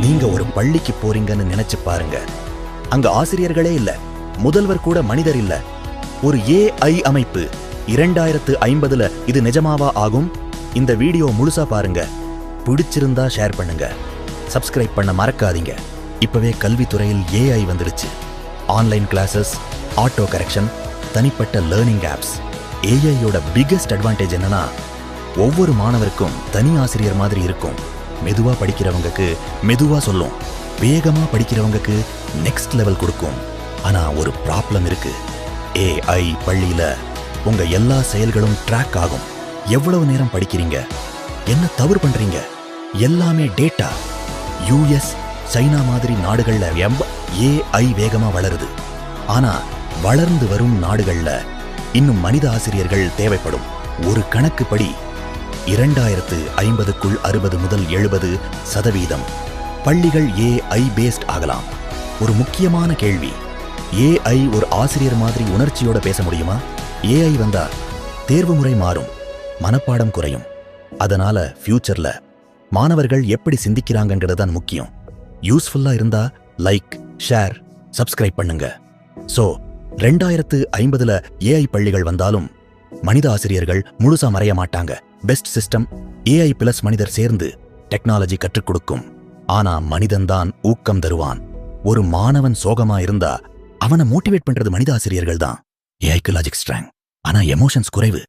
நீங்க ஒரு பள்ளிக்கு போறீங்கன்னு நினைச்சு பாருங்க. அங்க ஆசிரியர்களே இல்ல, முதல்வர் கூட மனிதர் இல்ல. ஒரு AI அமைப்பு. 2050ல இது நிஜமாவா ஆகும்? இந்த வீடியோ முழுசா பாருங்க. பிடிச்சிருந்தா ஷேர் பண்ணுங்க. சப்ஸ்கிரைப் பண்ண மறக்காதீங்க. இப்பவே கல்வித்துறையில் AI வந்துடுச்சு. ஆன்லைன் கிளாஸஸ், ஆட்டோ கரெக்ஷன், தனிப்பட்ட லேர்னிங் ஆப்ஸ். AIயோட பிகெஸ்ட் அட்வான்டேஜ் என்னன்னா, ஒவ்வொரு மாணவருக்கும் தனி ஆசிரியர் மாதிரி இருக்கும். மெதுவா படிக்கிறவங்களுக்கு மெதுவா சொல்லும், வேகமா படிக்கிறவங்களுக்கு நெக்ஸ்ட் லெவல் கொடுக்கும். ஆனா ஒரு ப்ராப்ளம் இருக்கு. AI பள்ளியில உங்க எல்லா செயல்களும் ட்ராக் ஆகும். எவ்வளவு நேரம் படிக்கிறீங்க, என்ன தவறு பண்றீங்க, எல்லாமே டேட்டா. US, சைனா மாதிரி நாடுகள்ல AI வேகமா வளருது. ஆனா வளர்ந்து வரும் நாடுகள்ல இன்னும் மனித ஆசிரியர்கள் தேவைப்படும். ஒரு கணக்கு படி 2050க்குள் 60 முதல் 70% பள்ளிகள் AI பேஸ்ட் ஆகலாம். ஒரு முக்கியமான கேள்வி, AI ஒரு ஆசிரியர் மாதிரி உணர்ச்சியோட பேச முடியுமா? AI வந்தா தேர்வு முறை மாறும், மனப்பாடம் குறையும். அதனால ஃபியூச்சர்ல மாணவர்கள் எப்படி சிந்திக்கிறாங்கங்கிறதுதான் முக்கியம். யூஸ்ஃபுல்லா இருந்தா லைக், ஷேர், சப்ஸ்கிரைப் பண்ணுங்க. சோ 2050ல AI பள்ளிகள் வந்தாலும் மனித ஆசிரியர்கள் முழுசா மறைய மாட்டாங்க. பெஸ்ட் சிஸ்டம், AI பிளஸ் மனிதர் சேர்ந்து டெக்னாலஜி கற்றுக் கொடுக்கும். ஆனா மனிதன்தான் ஊக்கம் தருவான். ஒரு மாணவன் சோகமா இருந்தா அவனை மோட்டிவேட் பண்றது மனித ஆசிரியர்கள் தான். AIக்கு லாஜிக் ஸ்ட்ராங், ஆனா எமோஷன்ஸ் குறைவு.